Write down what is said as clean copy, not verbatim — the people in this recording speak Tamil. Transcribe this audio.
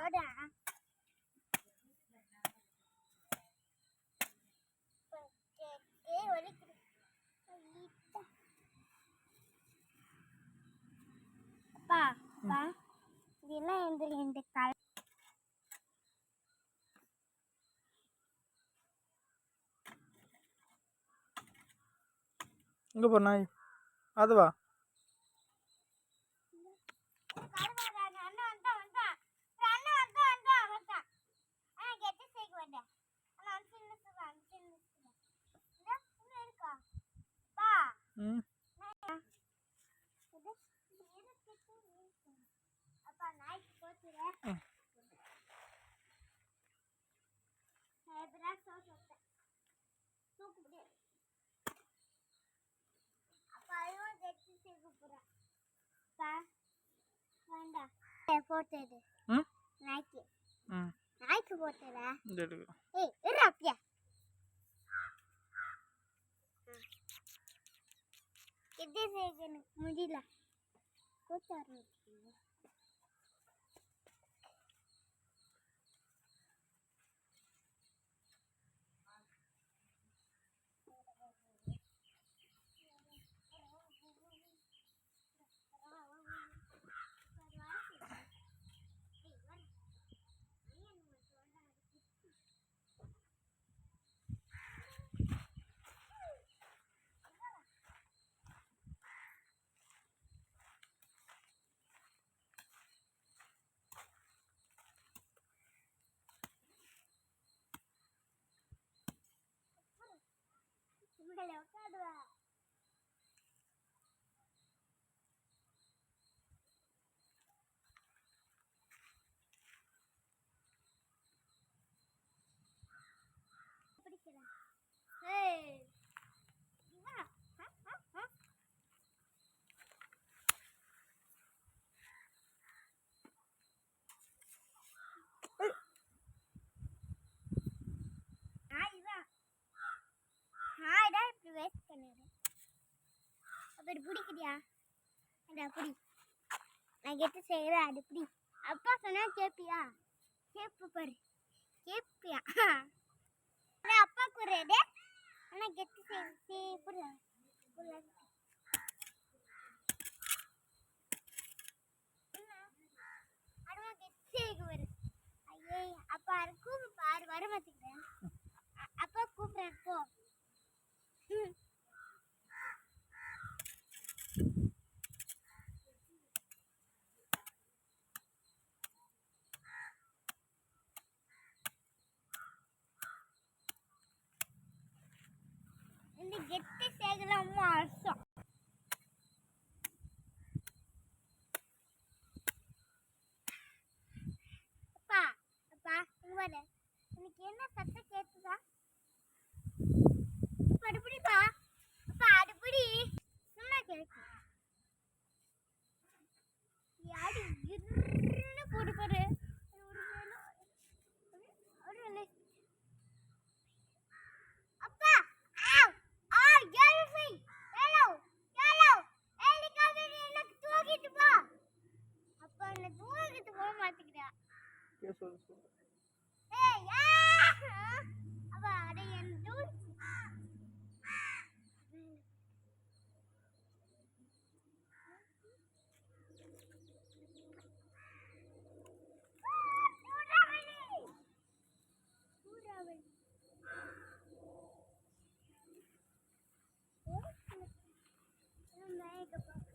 அப்பா அப்பா இதெல்லாம் இந்த கல் இங்கே போ நாய் அதுவா ம் போட்டது ம் நாய்க்கு ம் நாய்க்கு போட்டதா இந்த எடுக்கு ஏய் இரு அப்படியா இது எனக்கு முடியல கூத்தாரு உட்காடுவா பிடிக்கிறேன் ஏய் வேஸ்ட் பண்ணிடு அப்படி பிடிக்கிறியா அந்த அப்படி நான் கெட்டு செய்கிறேன் அது பிடி அப்பா சொன்னா கேட்பியா கேட்பு பாரு கேட்பியா அப்பா கூறாது ஆனால் கெட்டு புரிய அடுமா கெட்டு செய்க வரும் ஐயே அப்பா கூப்பிடு பாரு வர மாட்டேங்கிறேன் அப்பா கூப்பிட்றாரு போ இந்த கெட்டி சேகலாமோ அரசம் அப்பா அப்பா இங்க எனக்கு என்ன சத்தம் கேட்குதா அடுப்படிப்பா அப்பா அடுப்படி சும்மா கேட்கு யாரு இருன்னு போட்டு பாரு அப்பா Mega